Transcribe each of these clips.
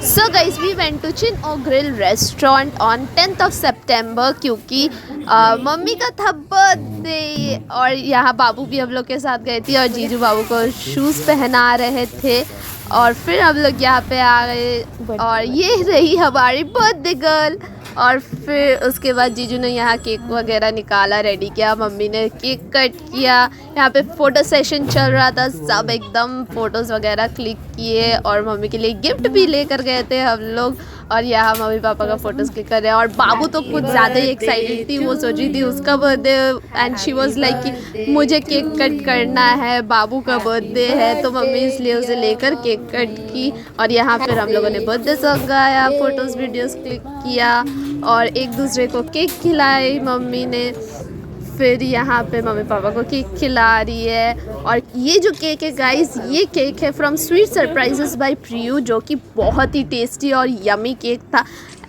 So guys we went to Chin O Grill restaurant on 10th of September क्योंकि mummy का था birthday और यहाँ बाबू भी हम लोग के साथ गए थे और जीजू बाबू को शूज़ पहना रहे थे और फिर हम लोग यहाँ पे आ गए और ये रही हमारी बर्थडे गर्ल। और फिर उसके बाद जीजू ने यहाँ केक वगैरह निकाला, रेडी किया, मम्मी ने केक कट किया, यहाँ पे फ़ोटो सेशन चल रहा था, सब एकदम फ़ोटोज़ वगैरह क्लिक किए और मम्मी के लिए गिफ्ट भी लेकर गए थे हम लोग। और यहाँ मम्मी पापा का फ़ोटोज़ क्लिक कर रहे हैं और बाबू तो कुछ ज़्यादा ही एक्साइटेड थी, वो सोच रही थी उसका birthday and she was like कि मुझे केक कट करना है, बाबू का बर्थडे है, तो मम्मी इसलिए उसे लेकर केक कट की। और यहाँ फिर हम लोगों ने बर्थडे सॉन्ग गाया, फ़ोटोज़ वीडियोज़ क्लिक किया और एक दूसरे को केक खिलाई मम्मी ने। फिर यहाँ पे मम्मी पापा को केक खिला रही है और ये जो केक है गाइस, ये केक है from sweet surprises by Priyu, जो कि बहुत ही टेस्टी और यमी केक था।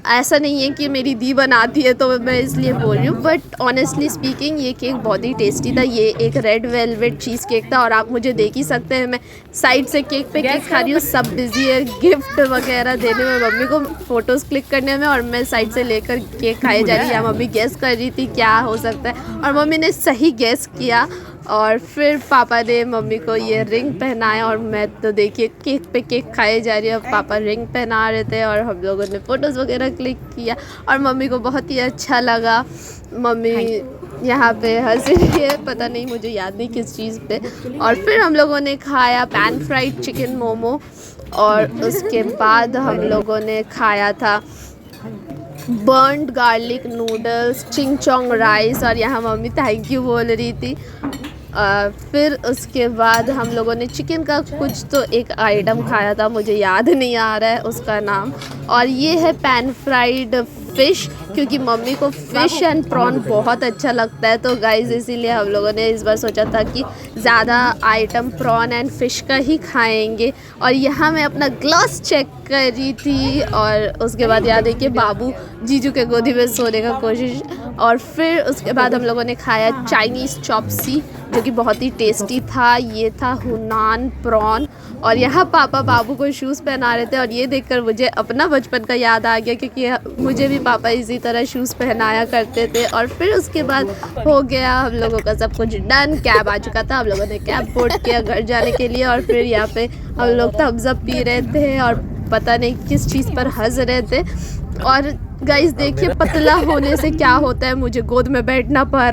ऐसा नहीं है कि मेरी दी बनाती है तो मैं इसलिए बोल रही हूँ, बट ऑनेस्टली स्पीकिंग ये केक बहुत ही टेस्टी था। ये एक रेड वेलवेट चीज़ केक था और आप मुझे देख ही सकते हैं, मैं साइड से केक पे केक खा रही हूँ, सब बिजी है गिफ्ट वगैरह देने में, मम्मी को फ़ोटोज़ क्लिक करने में, और मैं साइड से लेकर केक खाई जा रही है। मम्मी गेस कर रही थी क्या हो सकता है और मम्मी ने सही गेस किया। और फिर पापा ने मम्मी को ये रिंग पहनाया और मैं तो देखिए केक पे केक खाए जा रही है, पापा रिंग पहना रहे थे और हम लोगों ने फ़ोटोज़ वगैरह क्लिक किया और मम्मी को बहुत ही अच्छा लगा। मम्मी यहाँ पे हंस रही है, पता नहीं, मुझे याद नहीं किस चीज़ पे। और फिर हम लोगों ने खाया पैन फ्राइड चिकन मोमो और उसके बाद हम लोगों ने खाया था बर्न्ड गार्लिक नूडल्स, चिंग चोंग राइस और यहाँ मम्मी थैंक यू बोल रही थी। फिर उसके बाद हम लोगों ने चिकन का कुछ तो एक आइटम खाया था, मुझे याद नहीं आ रहा है उसका नाम। और ये है पैन फ्राइड फ़िश, क्योंकि मम्मी को फ़िश एंड प्रॉन बहुत अच्छा लगता है, तो गाइस इसीलिए हम लोगों ने इस बार सोचा था कि ज़्यादा आइटम प्रॉन एंड फ़िश का ही खाएंगे। और यहाँ मैं अपना ग्लास चेक कर रही थी और उसके बाद याद है कि बाबू जीजू के गोदी में सोने का कोशिश। और फिर उसके बाद हम लोगों ने खाया चाइनीज़ चॉपसी, जो कि बहुत ही टेस्टी था। ये था हुनान प्रॉन और यहाँ पापा बाबू को शूज़ पहना रहे थे और ये देखकर मुझे अपना बचपन का याद आ गया, क्योंकि मुझे भी पापा इसी तरह शूज़ पहनाया करते थे। और फिर उसके बाद हो गया हम लोगों का सब कुछ डन, कैब आ चुका था, हम लोगों ने कैब बोर्ड किया घर जाने के लिए। और फिर यहाँ पे हम लोग थम्स अप पी रहे थे और पता नहीं किस चीज़ पर हंस रहे थे। और गाइस देखिए पतला होने से क्या होता है, मुझे गोद में बैठना पड़ा।